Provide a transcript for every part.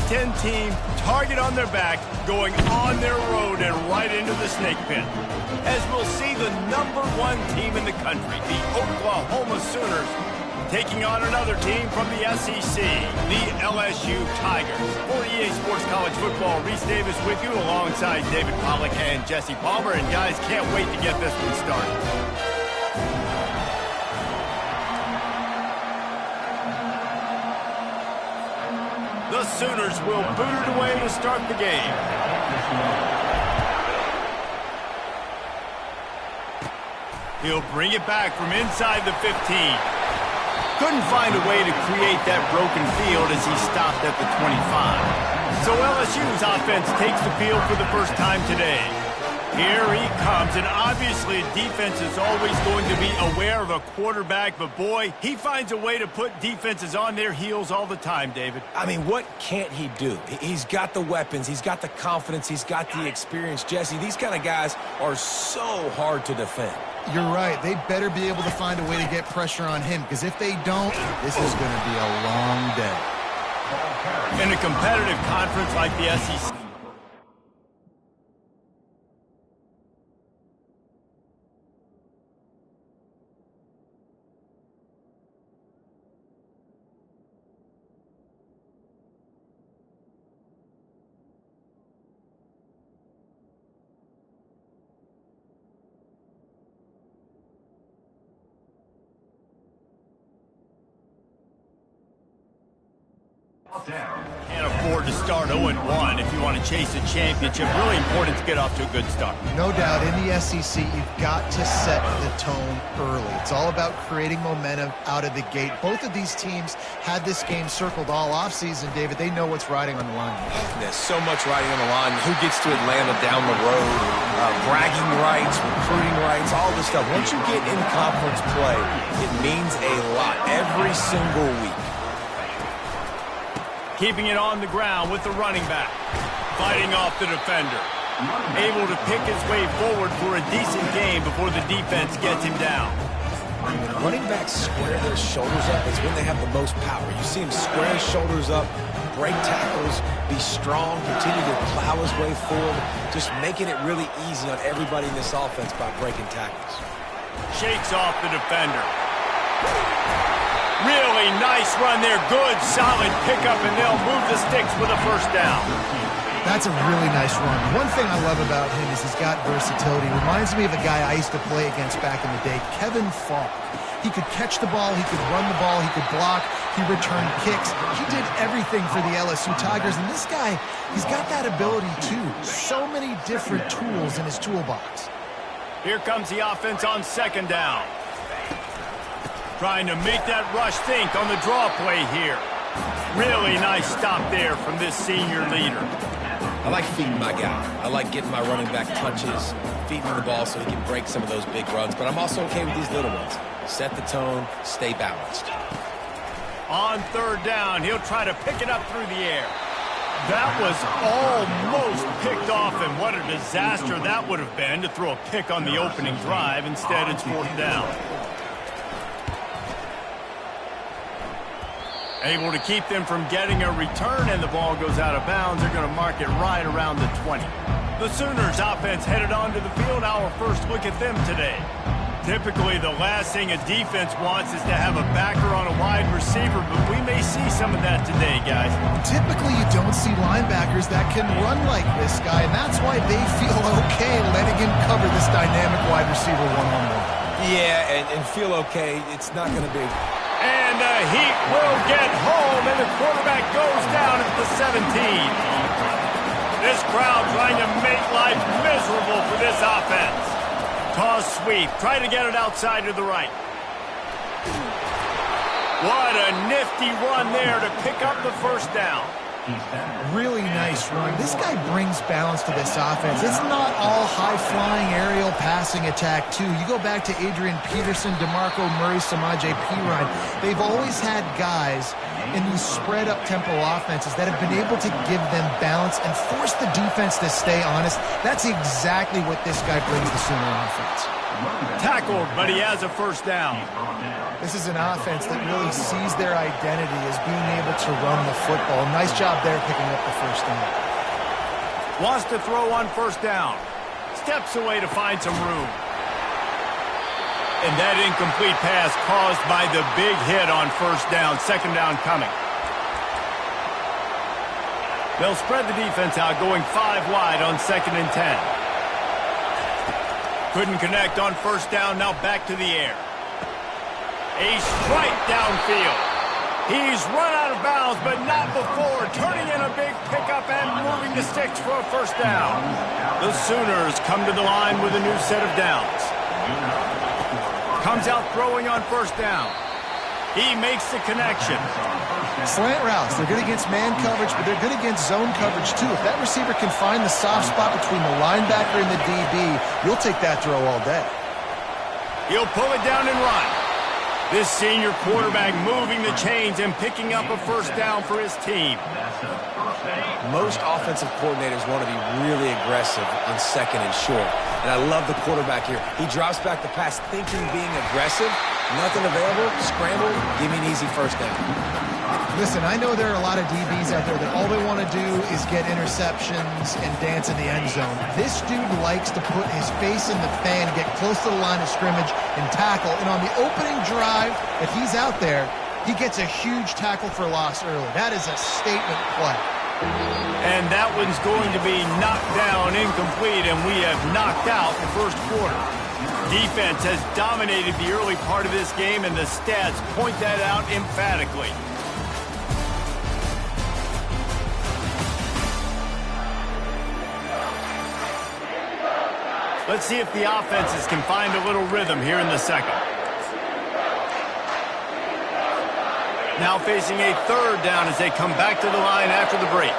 Ten team, target on their back, going on their road and right into the snake pit. As we'll see the #1 team in the country, the Oklahoma Sooners, taking on another team from the SEC, the LSU Tigers. For EA Sports College Football, Reese Davis with you alongside David Pollack and Jesse Palmer. And guys, can't wait to get this one started. The Sooners will boot it away to start the game. He'll bring it back from inside the 15. Couldn't find a way to create that broken field as he stopped at the 25. So LSU's offense takes the field for the first time today. Here he comes, and obviously defense is always going to be aware of a quarterback, but boy, he finds a way to put defenses on their heels all the time, David. I mean, what can't he do? He's got the weapons, he's got the confidence, he's got the experience. Jesse, these kind of guys are so hard to defend. You're right. They better be able to find a way to get pressure on him, because if they don't, this is going to be a long day. In a competitive conference like the SEC, can't afford to start 0-1 if you want to chase a championship. Really important to get off to a good start. No doubt, in the SEC, you've got to set the tone early. It's all about creating momentum out of the gate. Both of these teams had this game circled all offseason, David. They know what's riding on the line. There's so much riding on the line. Who gets to Atlanta down the road? Bragging rights, recruiting rights, all this stuff. Once you get in conference play, it means a lot every single week. Keeping it on the ground with the running back. Fighting off the defender. Able to pick his way forward for a decent game before the defense gets him down. When running backs square their shoulders up, it's when they have the most power. You see him square his shoulders up, break tackles, be strong, continue to plow his way forward, just making it really easy on everybody in this offense by breaking tackles. Shakes off the defender. Really nice run there. Good, solid pickup, and they'll move the sticks with a first down. That's a really nice run. One thing I love about him is he's got versatility. Reminds me of a guy I used to play against back in the day, Kevin Falk. He could catch the ball, he could run the ball, he could block, he returned kicks. He did everything for the LSU Tigers, and this guy, he's got that ability too. So many different tools in his toolbox. Here comes the offense on second down. Trying to make that rush think on the draw play here. Really nice stop there from this senior leader. I like feeding my guy. I like getting my running back touches, feeding him the ball so he can break some of those big runs. But I'm also okay with these little ones. Set the tone, stay balanced. On third down, he'll try to pick it up through the air. That was almost picked off, and what a disaster that would have been to throw a pick on the opening drive. Instead, it's fourth down. Able to keep them from getting a return, and the ball goes out of bounds. They're going to mark it right around the 20. The Sooners offense headed onto the field. Our first look at them today. Typically, the last thing a defense wants is to have a backer on a wide receiver, but we may see some of that today, guys. Typically, you don't see linebackers that can run like this guy, and that's why they feel okay letting him cover this dynamic wide receiver one-on-one. Yeah, and feel okay. It's not going to be... And the Heat will get home, and the quarterback goes down at the 17. This crowd trying to make life miserable for this offense. Toss sweep, try to get it outside to the right. What a nifty run there to pick up the first down. Really nice run. This guy brings balance to this offense. It's not all high-flying aerial passing attack, too. You go back to Adrian Peterson, DeMarco Murray, Samaje Perine. They've always had guys in these spread-up tempo offenses that have been able to give them balance and force the defense to stay honest. That's exactly what this guy brings the Sooner offense. Tackled, but he has a first down. This is an offense that really sees their identity as being able to run the football. Nice job there picking up the first down. Wants to throw on first down. Steps away to find some room. And that incomplete pass caused by the big hit on first down. Second down coming. They'll spread the defense out, going 5 wide on 2nd and 10. Couldn't connect on first down, now back to the air. A strike downfield. He's run out of bounds, but not before. Turning in a big pickup and moving the sticks for a first down. The Sooners come to the line with a new set of downs. Comes out throwing on first down. He makes the connection. Slant routes, they're good against man coverage, but they're good against zone coverage too. If that receiver can find the soft spot between the linebacker and the DB, you'll take that throw all day. He'll pull it down and run. This senior quarterback moving the chains and picking up a first down for his team. Most offensive coordinators want to be really aggressive on 2nd and short. And I love the quarterback here. He drops back the pass thinking being aggressive. Nothing available, scramble, give me an easy first down. Listen, I know there are a lot of DBs out there that all they want to do is get interceptions and dance in the end zone. This dude likes to put his face in the fan, get close to the line of scrimmage, and tackle. And on the opening drive that he's out there, he gets a huge tackle for loss early. That is a statement play. And that one's going to be knocked down incomplete, and we have knocked out the first quarter. Defense has dominated the early part of this game, and the stats point that out emphatically. Let's see if the offenses can find a little rhythm here in the second. Now facing a third down as they come back to the line after the break.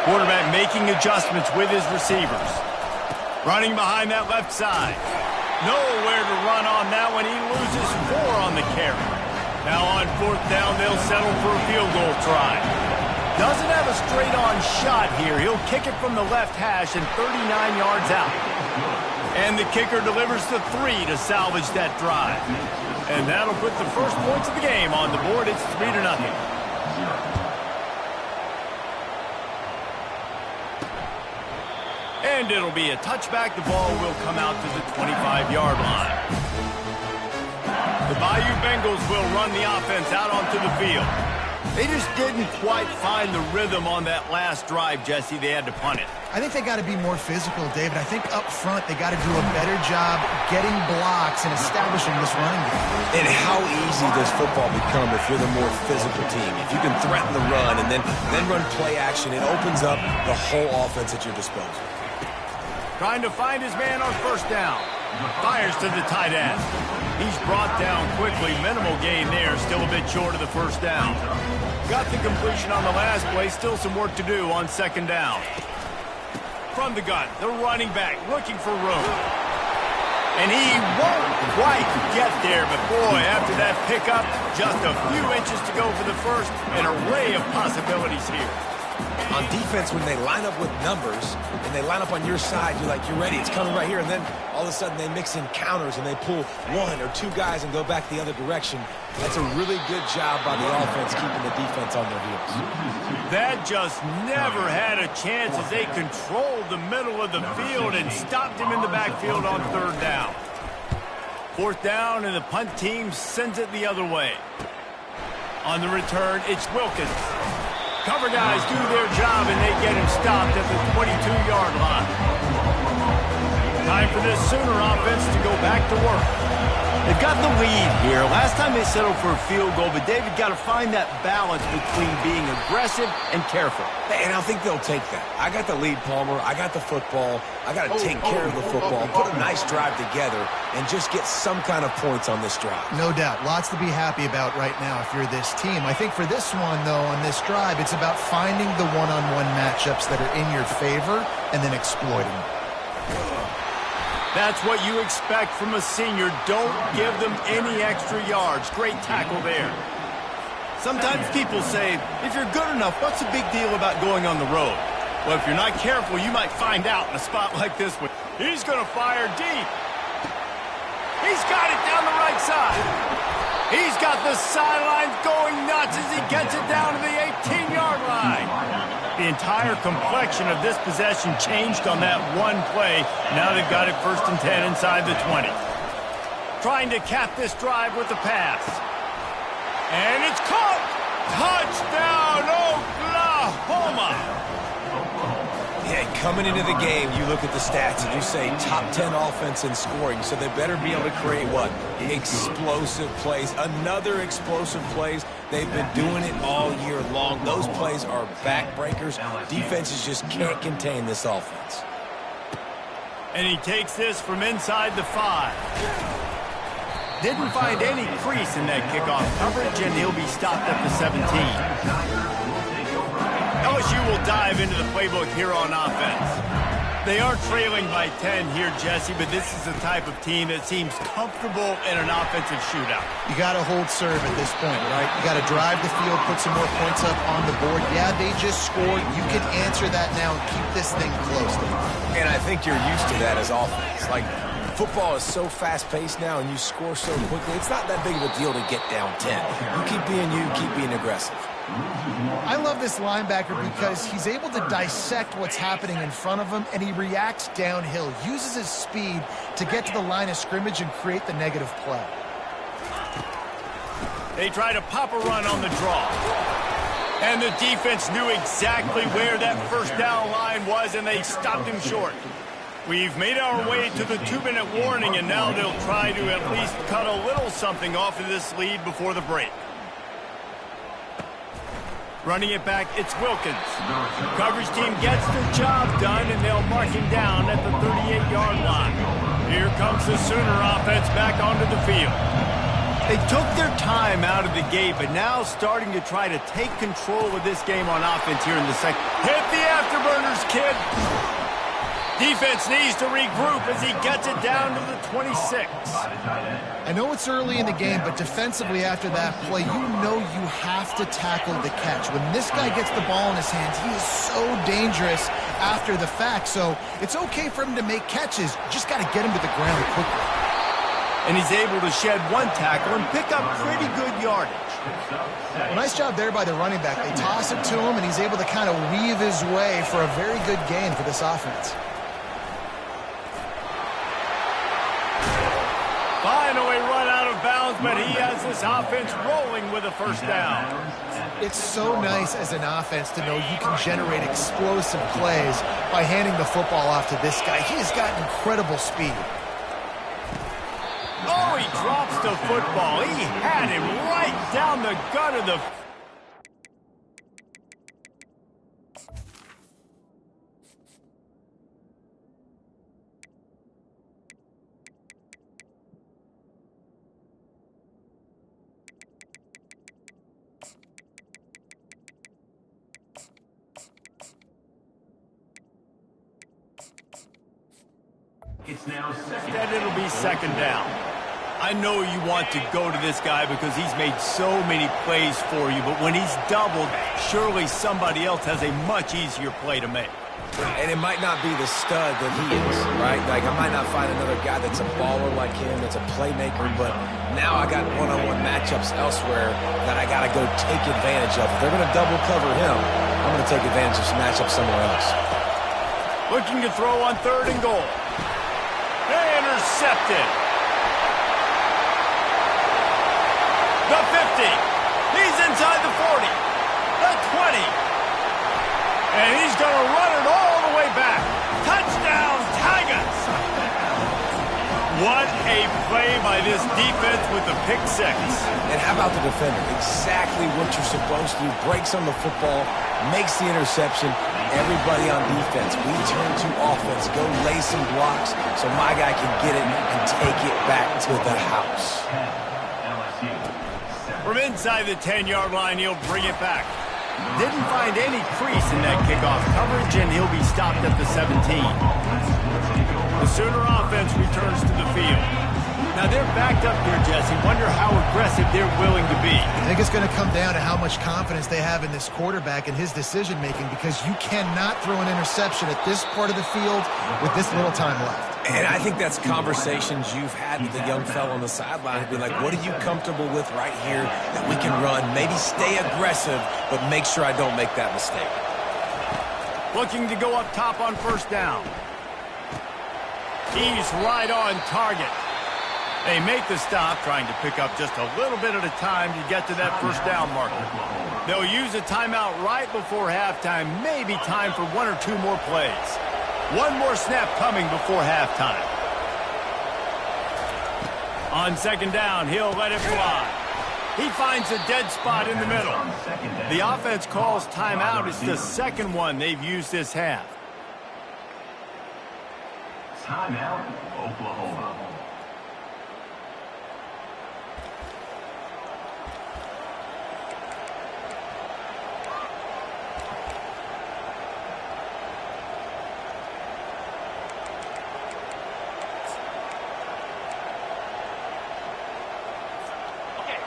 Quarterback making adjustments with his receivers. Running behind that left side. Nowhere to run on that one. He loses 4 on the carry. Now on 4th down, they'll settle for a field goal try. Doesn't have a straight-on shot here. He'll kick it from the left hash and 39 yards out. And the kicker delivers the 3 to salvage that drive. And that'll put the first points of the game on the board. It's 3-0. And it'll be a touchback. The ball will come out to the 25-yard line. The Bayou Bengals will run the offense out onto the field. They just didn't quite find the rhythm on that last drive, Jesse. They had to punt it. I think they got to be more physical, David. I think up front they got to do a better job getting blocks and establishing this running game. And how easy does football become if you're the more physical team? If you can threaten the run and then run play action, it opens up the whole offense at your disposal. Trying to find his man on first down. Fires to the tight end. He's brought down quickly. Minimal gain there. Still a bit short of the first down. Got the completion on the last play. Still some work to do on 2nd down. From the gun, the running back looking for room. And he won't quite get there. But boy, after that pickup, just a few inches to go for the first. An array of possibilities here. On defense, when they line up with numbers and they line up on your side, you're like, you're ready, it's coming right here. And then all of a sudden they mix in counters and they pull 1 or 2 guys and go back the other direction. That's a really good job by the offense keeping the defense on their heels. That just never had a chance as they controlled the middle of the field and stopped him in the backfield on 3rd down. 4th down, and the punt team sends it the other way. On the return, it's Wilkins. Cover guys do their job, and they get him stopped at the 22-yard line. Time for this Sooner offense to go back to work. They've got the lead here. Last time they settled for a field goal, but David got to find that balance between being aggressive and careful. And I think they'll take that. I got the lead, Palmer. I got the football. I got to take care of the football, put a nice drive together, and just get some kind of points on this drive. No doubt. Lots to be happy about right now if you're this team. I think for this one, though, on this drive, it's about finding the one-on-one matchups that are in your favor and then exploiting them. That's what you expect from a senior. Don't give them any extra yards. Great tackle there. Sometimes people say, if you're good enough, what's the big deal about going on the road? Well, if you're not careful, you might find out in a spot like this one. He's going to fire deep. He's got it down the right side. He's got the sidelines going nuts as he gets it down to the 18-yard line. The entire complexion of this possession changed on that one play. Now they've got it 1st and 10 inside the 20. Trying to cap this drive with the pass. And it's caught! Touchdown, Oklahoma! Yeah, coming into the game, you look at the stats and you say top 10 offense in scoring, so they better be able to create what? Explosive plays. Another explosive plays. They've been doing it all year long. Those plays are backbreakers. Defenses just can't contain this offense. And he takes this from inside the 5. Didn't find any crease in that kickoff coverage, and he'll be stopped at the 17. LSU will dive into the playbook here on offense. They are trailing by 10 here, Jesse, but this is the type of team that seems comfortable in an offensive shootout. You got to hold serve at this point, right? You got to drive the field, put some more points up on the board. Yeah, they just scored. You can answer that now and keep this thing close. And I think you're used to that as offense. Like, football is so fast-paced now and you score so quickly, it's not that big of a deal to get down 10. You keep being you, keep being aggressive. I love this linebacker because he's able to dissect what's happening in front of him, and he reacts downhill, uses his speed to get to the line of scrimmage and create the negative play. They try to pop a run on the draw. And the defense knew exactly where that 1st down line was, and they stopped him short. We've made our way to the 2-minute warning, and now they'll try to at least cut a little something off of this lead before the break. Running it back, it's Wilkins. Coverage team gets the job done, and they'll mark him down at the 38-yard line. Here comes the Sooner offense back onto the field. They took their time out of the gate, but now starting to try to take control of this game on offense here in the second. Hit the afterburners, kid! Defense needs to regroup as he gets it down to the 26. I know it's early in the game, but defensively after that play, you know you have to tackle the catch. When this guy gets the ball in his hands, he is so dangerous after the fact. So it's okay for him to make catches. You just got to get him to the ground quickly. And he's able to shed one tackle and pick up pretty good yardage. Well, nice job there by the running back. They toss it to him, and he's able to kind of weave his way for a very good gain for this offense. Finally run out of bounds, but he has this offense rolling with a 1st down. It's so nice as an offense to know you can generate explosive plays by handing the football off to this guy. He has got incredible speed. Oh, he drops the football. He had him right down the gut of the... It's now second. Instead, it'll be 2nd down. I know you want to go to this guy because he's made so many plays for you, but when he's doubled, surely somebody else has a much easier play to make. And it might not be the stud that he is, right? Like, I might not find another guy that's a baller like him, that's a playmaker, but now I got one-on-one matchups elsewhere that I got to go take advantage of. If they're going to double cover him, I'm going to take advantage of some matchups somewhere else. Looking to throw on 3rd and goal. Intercepted. The 50. He's inside the 40. The 20. And he's going to run it all the way back. Touchdown, Tigers. What a play by this defense with the pick 6. And how about the defender? Exactly what you're supposed to do. Breaks on the football, makes the interception. Everybody on defense, we turn to offense. Go lay some blocks so my guy can get it and take it back to the house. From inside the 10-yard line, he'll bring it back. Didn't find any crease in that kickoff coverage, and he'll be stopped at the 17. The Sooner offense returns to the field. Now they're backed up here, Jesse. Wonder how aggressive they're willing to be. I think it's going to come down to how much confidence they have in this quarterback and his decision-making, because you cannot throw an interception at this part of the field with this little time left. And I think that's conversations you've had with the young fellow on the sideline. Be like, what are you comfortable with right here that we can run? Maybe stay aggressive, but make sure I don't make that mistake. Looking to go up top on first down. He's right on target. They make the stop, trying to pick up just a little bit at a time to get to that first down marker. They'll use a timeout right before halftime, maybe time for 1 or 2 more plays. One more snap coming before halftime. On second down, he'll let it fly. He finds a dead spot in the middle. The offense calls timeout. It's the second one they've used this half. Timeout, Oklahoma.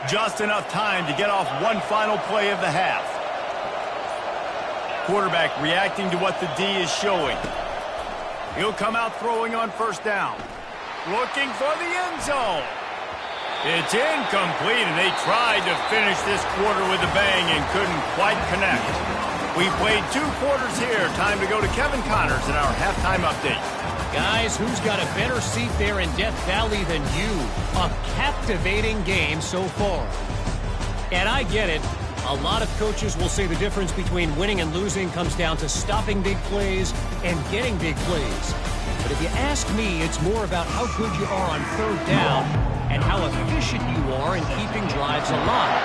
Just enough time to get off one final play of the half. Quarterback reacting to what the D is showing. He'll come out throwing on first down. Looking for the end zone. It's incomplete, and they tried to finish this quarter with a bang and couldn't quite connect. We played 2 quarters here. Time to go to Kevin Connors in our halftime update. Guys, who's got a better seat there in Death Valley than you? A captivating game so far. And I get it. A lot of coaches will say the difference between winning and losing comes down to stopping big plays and getting big plays. But if you ask me, it's more about how good you are on third down and how efficient you are in keeping drives alive.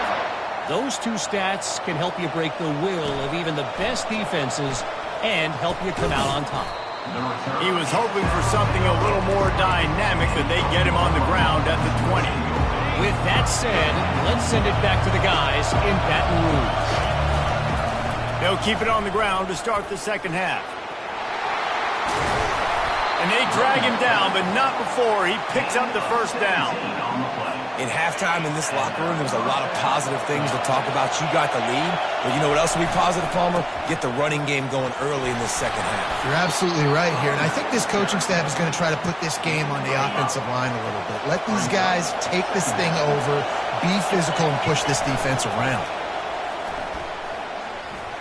Those 2 stats can help you break the will of even the best defenses and help you come out on top. He was hoping for something a little more dynamic, that they get him on the ground at the 20. With that said, let's send it back to the guys in Baton Rouge. They'll keep it on the ground to start the second half. And they drag him down, but not before he picks up the first down. In halftime in this locker room, there was a lot of positive things to talk about. You got the lead, but you know what else will be positive, Palmer? Get the running game going early in this second half. You're absolutely right here, and I think this coaching staff is going to try to put this game on the offensive line a little bit. Let these guys take this thing over, be physical, and push this defense around.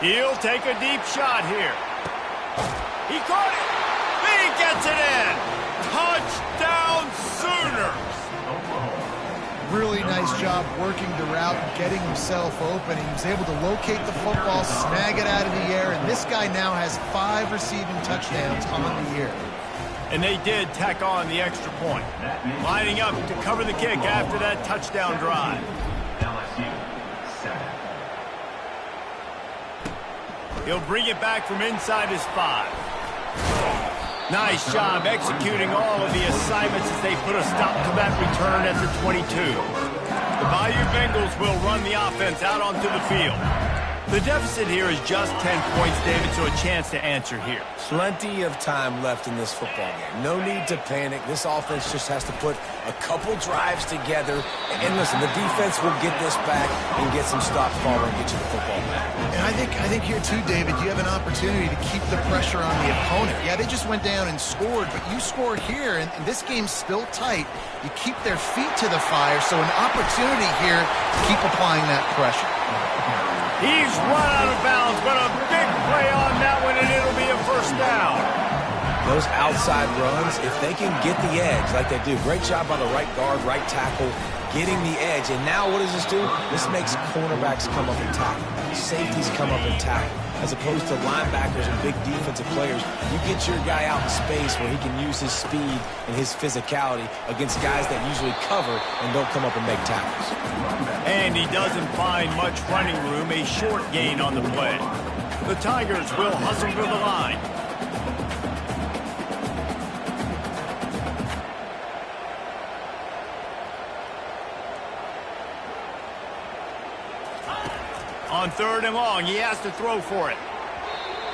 He'll take a deep shot here. He caught it. He gets it in. Touchdown Sooners. Really nice job working the route and getting himself open. He was able to locate the football, snag it out of the air, and this guy now has 5 receiving touchdowns on the year. And they did tack on the extra point. Lining up to cover the kick after that touchdown drive. LSU, 7. He'll bring it back from inside his 5. Nice job executing all of the assignments as they put a stop to that return at the 22. The Bayou Bengals will run the offense out onto the field. The deficit here is just 10 points, David, so a chance to answer here. Plenty of time left in this football game. No need to panic. This offense just has to put a couple drives together. And listen, the defense will get this back and get some stops, Palmer, and get you the football back. And I think here too, David, you have an opportunity to keep the pressure on the opponent. Yeah, they just went down and scored, but you score here, and this game's still tight. You keep their feet to the fire, so an opportunity here to keep applying that pressure. He's run out of bounds, but a big play on that one, and it'll be a first down. Those outside runs, if they can get the edge like they do, great job by the right guard, right tackle, getting the edge. And now what does this do? This makes cornerbacks come up and tackle. Safeties come up and tackle. As opposed to linebackers and big defensive players, you get your guy out in space where he can use his speed and his physicality against guys that usually cover and don't come up and make tackles. And he doesn't find much running room, a short gain on the play. The Tigers will hustle to the line. On third and long, he has to throw for it.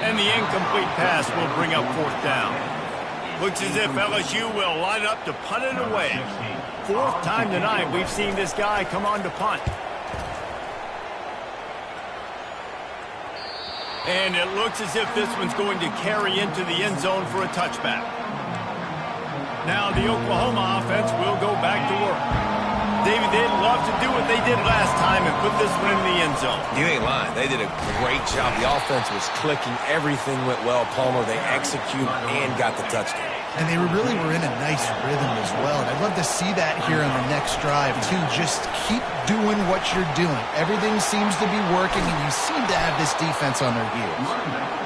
And the incomplete pass will bring up fourth down. Looks as if LSU will line up to punt it away. fourth time tonight we've seen this guy come on to punt. And it looks as if this one's going to carry into the end zone for a touchback. Now the Oklahoma offense will go back to work. David, they'd love to do what they did last time and put this one in the end zone. You ain't lying. They did a great job. The offense was clicking. Everything went well, Palmer. They executed and got the touchdown. And they really were in a nice rhythm as well. And I'd love to see that here on the next drive, too. Just keep doing what you're doing. Everything seems to be working, and you seem to have this defense on their heels.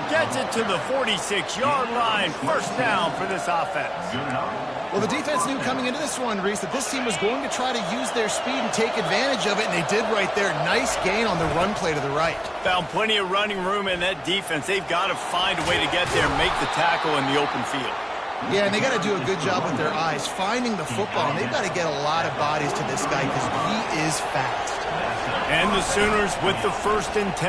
Gets it to the 46-yard line. First down for this offense. Well, the defense knew coming into this one, Reese, that this team was going to try to use their speed and take advantage of it, and they did right there. Nice gain on the run play to the right. Found plenty of running room in that defense. They've got to find a way to get there and make the tackle in the open field. Yeah, and they got to do a good job with their eyes, finding the football, and they've got to get a lot of bodies to this guy because he is fast. And the Sooners with the 1st and 10.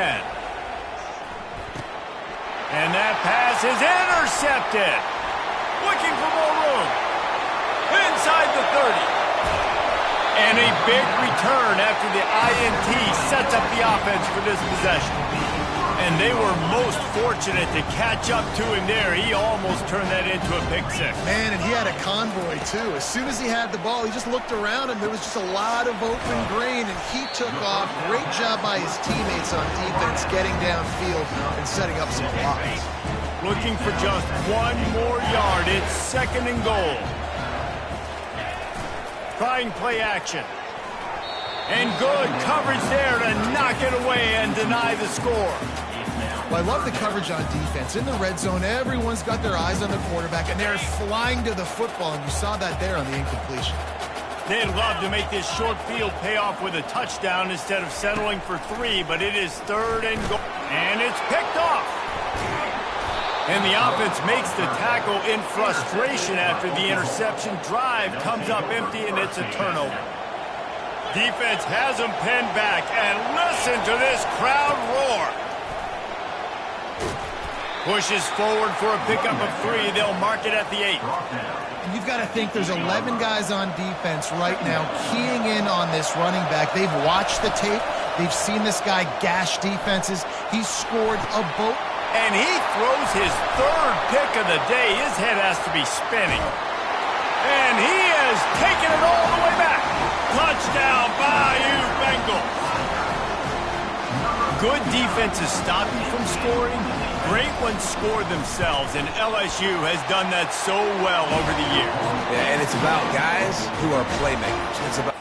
And that pass is intercepted. Looking for more room. Inside the 30. And a big return after the INT sets up the offense for this possession. And they were most fortunate to catch up to him there. He almost turned that into a pick six. Man, and he had a convoy, too. As soon as he had the ball, he just looked around, and there was just a lot of open grain, and he took off. Great job by his teammates on defense, getting downfield and setting up some blocks. Looking for just one more yard. It's 2nd and goal. Trying play action. And good coverage there to knock it away and deny the score. Well, I love the coverage on defense. In the red zone, everyone's got their eyes on the quarterback, and they're flying to the football, and you saw that there on the incompletion. They'd love to make this short field pay off with a touchdown instead of settling for 3, but it is 3rd and goal. And it's picked off. And the offense makes the tackle in frustration after the interception. Drive comes up empty, and it's a turnover. Defense has them pinned back, and listen to this crowd roar. Pushes forward for a pickup of 3. They'll mark it at the 8. And you've got to think there's 11 guys on defense right now keying in on this running back. They've watched the tape. They've seen this guy gash defenses. He's scored a boat. And he throws his 3rd pick of the day. His head has to be spinning. And he is taking it all the way back. Touchdown, Bayou Bengals. Good defenses stop you from scoring. Great ones score themselves, and LSU has done that so well over the years. Yeah, and it's about guys who are playmakers. It's about...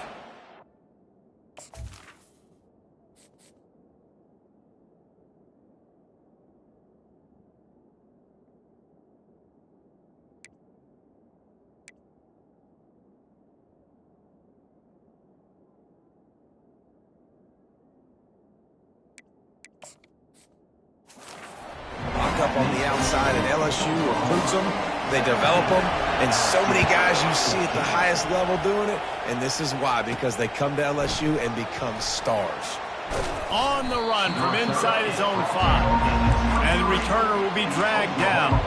up on the outside, and LSU recruits them, they develop them, and so many guys you see at the highest level doing it, and this is why, because they come to LSU and become stars. On the run from inside his own 5, and the returner will be dragged down.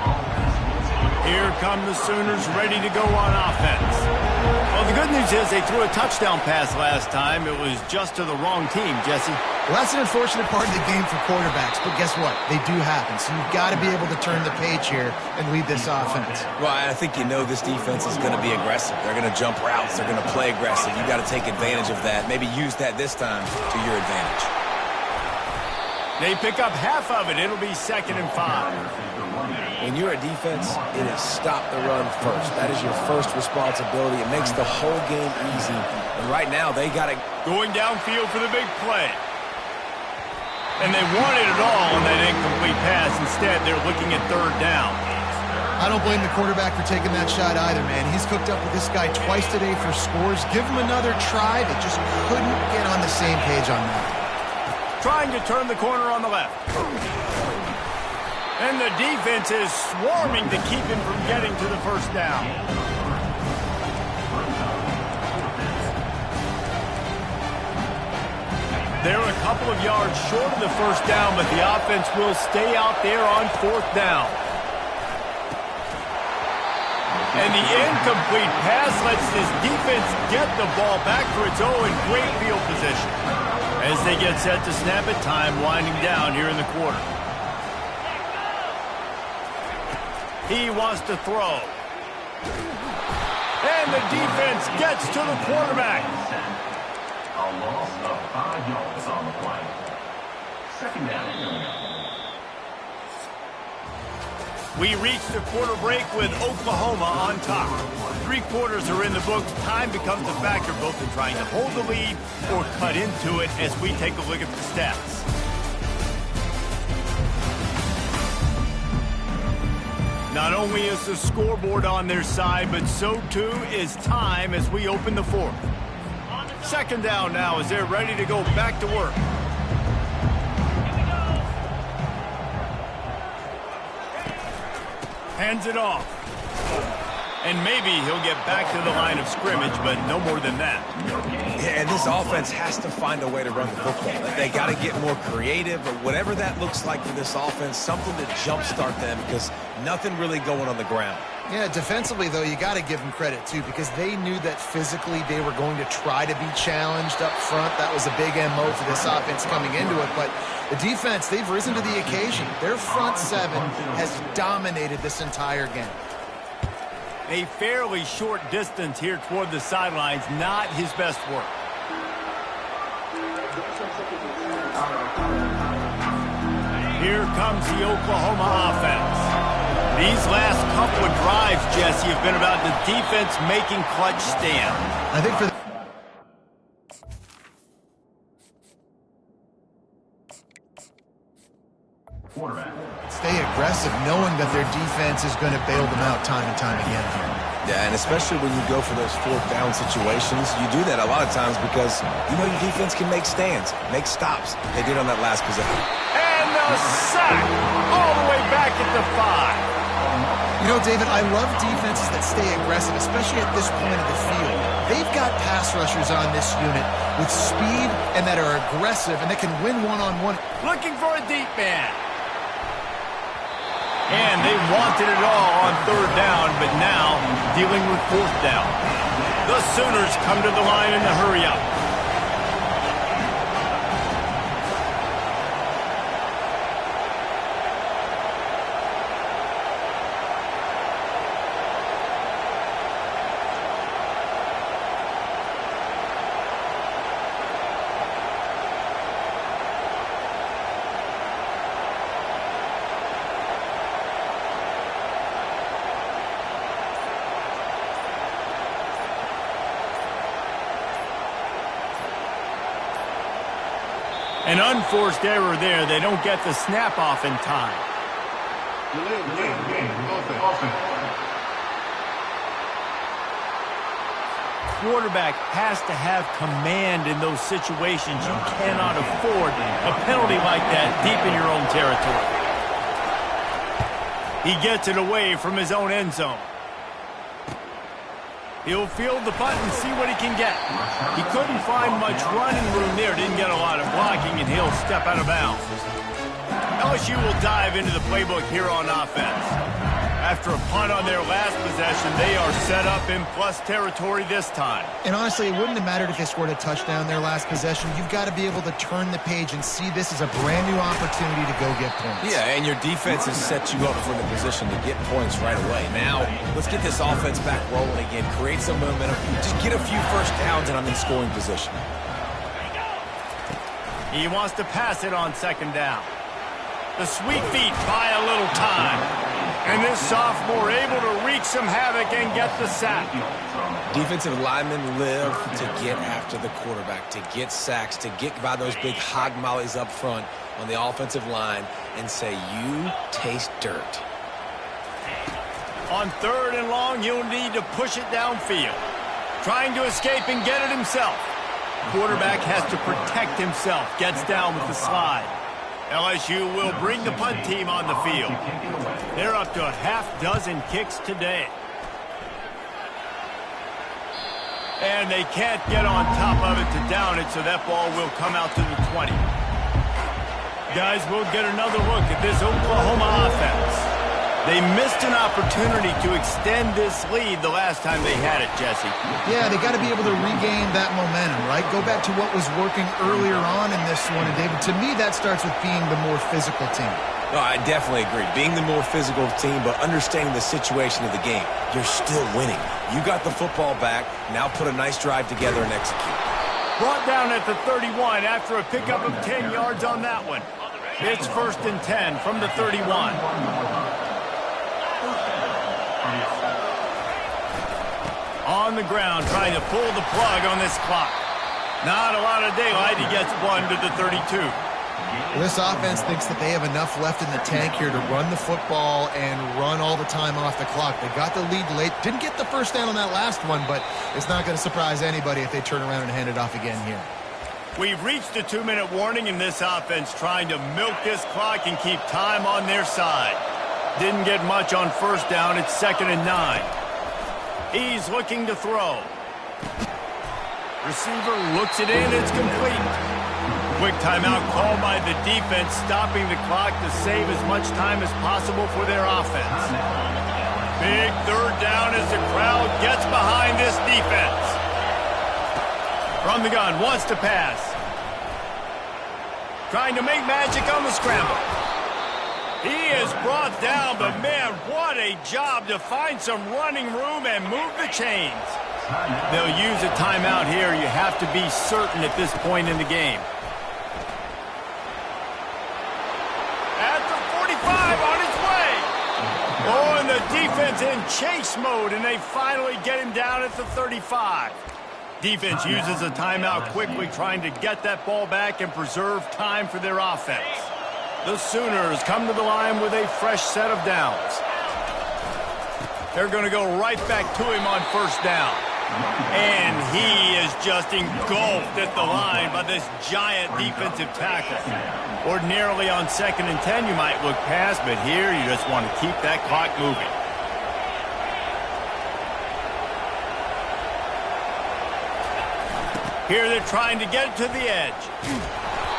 Here come the Sooners ready to go on offense. Well, the good news is they threw a touchdown pass last time. It was just to the wrong team, Jesse. Well, that's an unfortunate part of the game for quarterbacks, but guess what? They do happen, so you've got to be able to turn the page here and lead this offense. Well, I think you know this defense is going to be aggressive. They're going to jump routes. They're going to play aggressive. You've got to take advantage of that. Maybe use that this time to your advantage. They pick up half of it. It'll be 2nd and 5. When you're a defense, it is stop the run first. That is your first responsibility. It makes the whole game easy. And right now, they got it. Going downfield for the big play. And they wanted it all on that incomplete pass. Instead, they're looking at 3rd down. I don't blame the quarterback for taking that shot either, man. He's cooked up with this guy twice today for scores. Give him another try. They just couldn't get on the same page on that. Trying to turn the corner on the left. And the defense is swarming to keep him from getting to the 1st down. They're a couple of yards short of the 1st down, but the offense will stay out there on 4th down. And the incomplete pass lets this defense get the ball back for its own great field position. As they get set to snap it, time winding down here in the quarter. He wants to throw. And the defense gets to the quarterback. A loss of 5 yards on the play. Second down. We reach the quarter break with Oklahoma on top. 3 quarters are in the books. Time becomes a factor both in trying to hold the lead or cut into it as we take a look at the stats. Not only is the scoreboard on their side, but so too is time as we open the fourth. Second down now as they're ready to go back to work. Hands it off. And maybe he'll get back to the line of scrimmage, but no more than that. Yeah, and this offense has to find a way to run the football. They got to get more creative, or whatever that looks like for this offense, something to jumpstart them because nothing really going on the ground. Yeah, defensively, though, you got to give them credit, too, because they knew that physically they were going to try to be challenged up front. That was a big MO for this offense coming into it. But the defense, they've risen to the occasion. Their front seven has dominated this entire game. A fairly short distance here toward the sidelines, not his best work. Here comes the Oklahoma offense. These last couple of drives, Jesse, have been about the defense making clutch stand. I think for stay aggressive, knowing that their defense is going to bail them out time and time again here. Yeah, and especially when you go for those 4th down situations, you do that a lot of times because you know your defense can make stands, make stops. They did on that last possession. And the sack all the way back at the 5. You know, David, I love defenses that stay aggressive, especially at this point of the field. They've got pass rushers on this unit with speed and that are aggressive and that can win one-on-one. Looking for a deep man. And they wanted it all on 3rd down, but now dealing with 4th down. The Sooners come to the line in the hurry-up. An unforced error there. They don't get the snap off in time. Quarterback has to have command in those situations. You cannot afford a penalty like that deep in your own territory. He gets it away from his own end zone. He'll field the punt and see what he can get. He couldn't find much running room there. Didn't get a lot of blocking, and he'll step out of bounds. LSU will dive into the playbook here on offense. After a punt on their last possession, they are set up in plus territory this time. And honestly, it wouldn't have mattered if they scored a touchdown their last possession. You've got to be able to turn the page and see this as a brand new opportunity to go get points. Yeah, and your defense has set you up for the position to get points right away. Now, let's get this offense back rolling again, create some momentum, just get a few first downs, and I'm in scoring position. He wants to pass it on 2nd down. The sweet feet buy a little time. And this sophomore able to wreak some havoc and get the sack. Defensive linemen live to get after the quarterback, to get sacks, to get by those big hog mollies up front on the offensive line and say, you taste dirt. On 3rd and long, he'll need to push it downfield. Trying to escape and get it himself. Quarterback has to protect himself. Gets down with the slide. LSU will bring the punt team on the field. They're up to a half-dozen kicks today. And they can't get on top of it to down it, so that ball will come out to the 20. Guys, we'll get another look at this Oklahoma offense. They missed an opportunity to extend this lead the last time they had it, Jesse. Yeah, they got to be able to regain that momentum, right? Go back to what was working earlier on in this one. And, David, to me, that starts with being the more physical team. No, I definitely agree. Being the more physical team, but understanding the situation of the game. You're still winning. You got the football back. Now put a nice drive together and execute. Brought down at the 31 after a pickup of 10 yards on that one. It's 1st and 10 from the 31. On the ground, trying to pull the plug on this clock. Not a lot of daylight. He gets one to the 32. Well, this offense thinks that they have enough left in the tank here to run the football and run all the time off the clock. They got the lead late. Didn't get the first down on that last one, but it's not going to surprise anybody if they turn around and hand it off again here. We've reached a 2-minute warning in this offense, trying to milk this clock and keep time on their side. Didn't get much on first down. It's 2nd and 9. He's looking to throw. Receiver looks it in. It's complete. Quick timeout called by the defense, stopping the clock to save as much time as possible for their offense. Big 3rd down as the crowd gets behind this defense. From the gun, wants to pass. Trying to make magic on the scramble. He is brought down, but man, what a job to find some running room and move the chains. They'll use a timeout here. You have to be certain at this point in the game. At the 45, on his way. Oh, and the defense in chase mode, and they finally get him down at the 35. Defense uses a timeout quickly, trying to get that ball back and preserve time for their offense. The Sooners come to the line with a fresh set of downs. They're going to go right back to him on first down. And he is just engulfed at the line by this giant defensive tackle. Ordinarily on 2nd and 10, you might look past, but here you just want to keep that clock moving. Here they're trying to get it to the edge.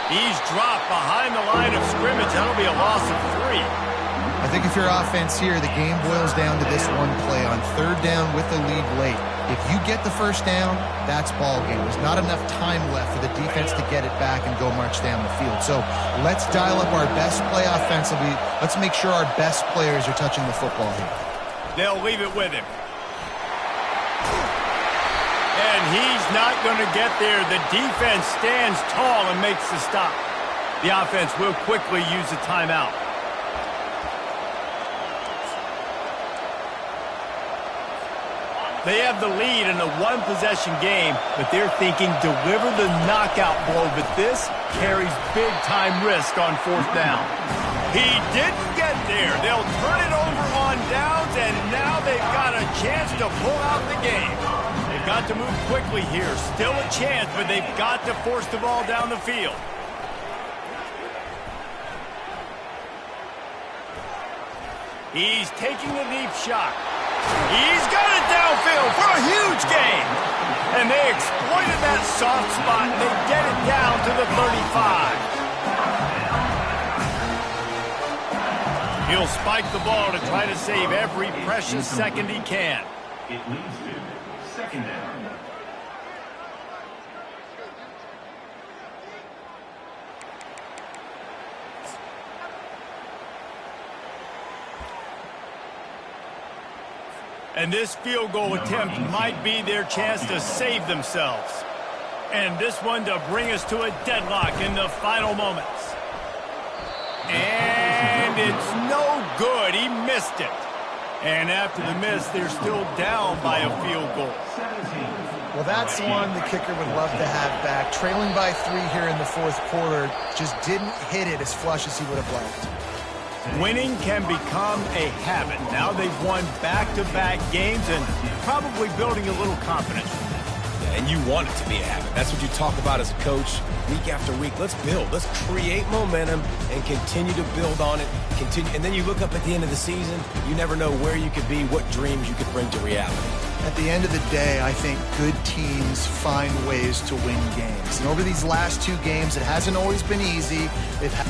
He's dropped behind the line of scrimmage. That'll be a loss of 3. I think if you're offense here, the game boils down to this one play on 3rd down with the lead late. If you get the first down, that's ball game. There's not enough time left for the defense to get it back and go march down the field. So let's dial up our best play offensively. Let's make sure our best players are touching the football here. They'll leave it with him. And he's not going to get there. The defense stands tall and makes the stop. The offense will quickly use a timeout. They have the lead in a one-possession game, but they're thinking deliver the knockout blow, but this carries big-time risk on 4th down. He didn't get there. They'll turn it over on downs, and now they've got a chance to pull out the game. They've got to move quickly here. Still a chance, but they've got to force the ball down the field. He's taking a deep shot. He's got it downfield for a huge gain. And they exploited that soft spot, and they get it down to the 35. He'll spike the ball to try to save every precious second he can. It leads to 2nd down. And this field goal attempt might be their chance to save themselves. And this one to bring us to a deadlock in the final moments. And it's no good. He missed it. And after the miss, they're still down by a field goal. Well, that's one the kicker would love to have back. Trailing by 3 here in the 4th quarter, just didn't hit it as flush as he would have liked. Winning can become a habit. Now they've won back-to-back games and probably building a little confidence. And you want it to be a habit. That's what you talk about as a coach week after week. Let's build. Let's create momentum and continue to build on it. And then you look up at the end of the season, you never know where you could be, what dreams you could bring to reality. At the end of the day, I think good teams find ways to win games. And over these last 2 games, it hasn't always been easy. They've had